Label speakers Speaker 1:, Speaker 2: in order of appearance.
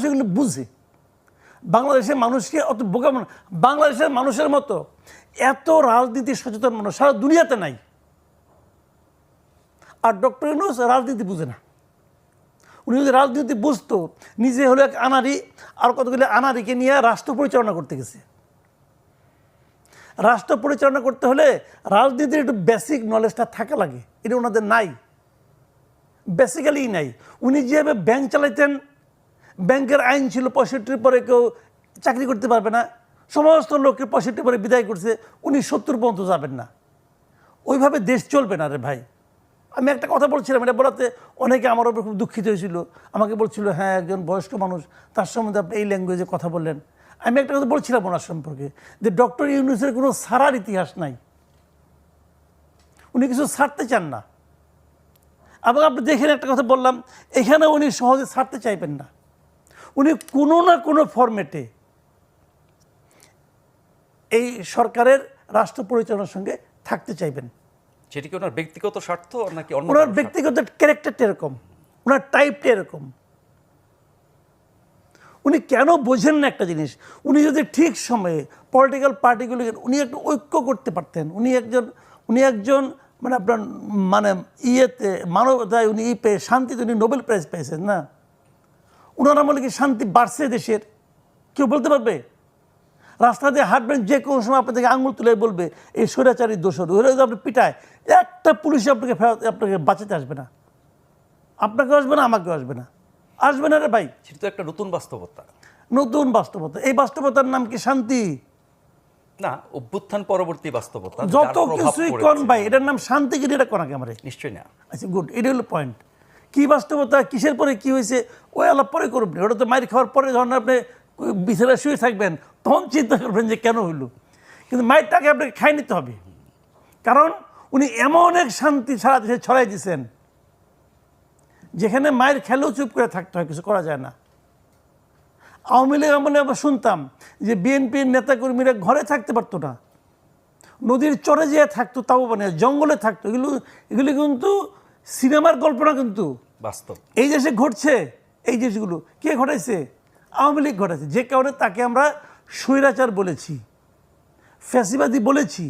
Speaker 1: সেগুলো বুঝে। বাংলাদেশের মানুষকে অত বোকা বাংলাদেশের মানুষের মতো এত রাজনীতি সচেতন মানুষ সারা দুনিয়াতে নাই। আর ডক্টর ইউনূস রাজনীতি বুঝে না। উনি যদি রাজনীতি বুঝতো, নিজে হলো এক আনারি, আর কতগুলো আনারিকে নিয়ে রাষ্ট্র পরিচালনা করতে গেছে। রাষ্ট্র পরিচালনা করতে হলে রাজনীতির একটু বেসিক নলেজটা থাকা লাগে, এটা ওনাদের নাই, বেসিক্যালি নাই। উনি যেভাবে ব্যাংক চালাইতেন, ব্যাংকের আইন ছিল 65 পরে কেউ চাকরি করতে পারবে না, সমস্ত লোককে 65 পরে বিদায় করছে, উনি 70 পর্যন্ত যাবেন না। ওইভাবে দেশ চলবে না রে ভাই। আমি একটা কথা বলছিলাম, এটা বলাতে অনেকে আমার উপর খুব দুঃখিত হয়েছিল, আমাকে বলছিল হ্যাঁ একজন বয়স্ক মানুষ, তার সম্বন্ধে আপনি এই ল্যাঙ্গুয়েজে কথা বললেন। আমি একটা কথা বলছিলাম ওনার সম্পর্কে, যে ডক্টর ইউনূসের কোনো ছাড়ার ইতিহাস নাই, উনি কিছু ছাড়তে চান না। এবং আপনি দেখেন একটা কথা বললাম, এখানে উনি সহজে ছাড়তে চাইবেন না। উনি কোনো না কোনো ফরম্যাটে এই সরকারের রাষ্ট্র পরিচালনার সঙ্গে থাকতে চাইবেন।
Speaker 2: সেটি কি ওনার ব্যক্তিগত স্বার্থ নাকি অন্য?
Speaker 1: ওনার ব্যক্তিগত ক্যারেক্টারটা এরকম, ওনার টাইপটা এরকম। উনি কেন বোঝেন না একটা জিনিস, উনি যদি ঠিক সময়ে পলিটিক্যাল পার্টিগুলিকে উনি একটু ঐক্য করতে পারতেন। উনি একজন মানে আপনার মানে ইয়েতে মানবতায় উনি পেয়ে শান্তিতে উনি নোবেল প্রাইজ পেয়েছেন না। ওনার আমলে কি শান্তি বাড়ছে দেশের? কেউ বলতে পারবে? রাস্তা দিয়ে হাঁটবেন, যে কোনো সময় আপনাদেরকে আঙুল তুলে বলবে এই স্বৈরাচারীর দোষর, ওরা যদি আপনি পিটায়, একটা পুলিশ আপনাকে বাঁচাতে আসবে না, আপনাকেও আসবে না, আমাকেও আসবে না, আসবে না রে ভাই।
Speaker 2: সেটা তো একটা নতুন বাস্তবতা।
Speaker 1: নতুন বাস্তবতা। এই বাস্তবতার নাম কি শান্তি?
Speaker 2: না, অভ্যুত্থান পরবর্তী বাস্তবতা,
Speaker 1: যত কিছুই কন ভাই, এটার নাম শান্তি কি? এটা কোন আমার
Speaker 2: নিশ্চয়ই না।
Speaker 1: আচ্ছা গুড, এটা হলো পয়েন্ট। কি বাস্তবতা, কিসের পরে কি হয়েছে ওই আলাপ পরে করবেন। ওটা তো মায়ের খাওয়ার পরে যখন আপনি বিছানায় শুয়ে থাকবেন তখন চিন্তা করবেন যে কেন হইল, কিন্তু মায়েরটাকে আপনাকে খাই নিতে হবে। কারণ উনি এমন এক শান্তি সারা দেশে ছড়াই দিয়েছেন, যেখানে মায়ের খেলেও চুপ করে থাকতে হয়, কিছু করা যায় না। আওয়ামী লীগ আমলে আমরা শুনতাম যে বিএনপির নেতাকর্মীরা ঘরে থাকতে পারতো না, নদীর চরে যেয়ে থাকতো, তাও মানে জঙ্গলে থাকতো। এগুলি কিন্তু সিনেমার গল্প না, কিন্তু
Speaker 2: বাস্তব।
Speaker 1: এই দেশে ঘটছে। এই জিনিসগুলো কে ঘটাইছে? আওয়ামী লীগ ঘটাইছে। যে কারণে তাকে আমরা স্বৈরাচার বলেছি, ফ্যাসিবাদী বলেছি।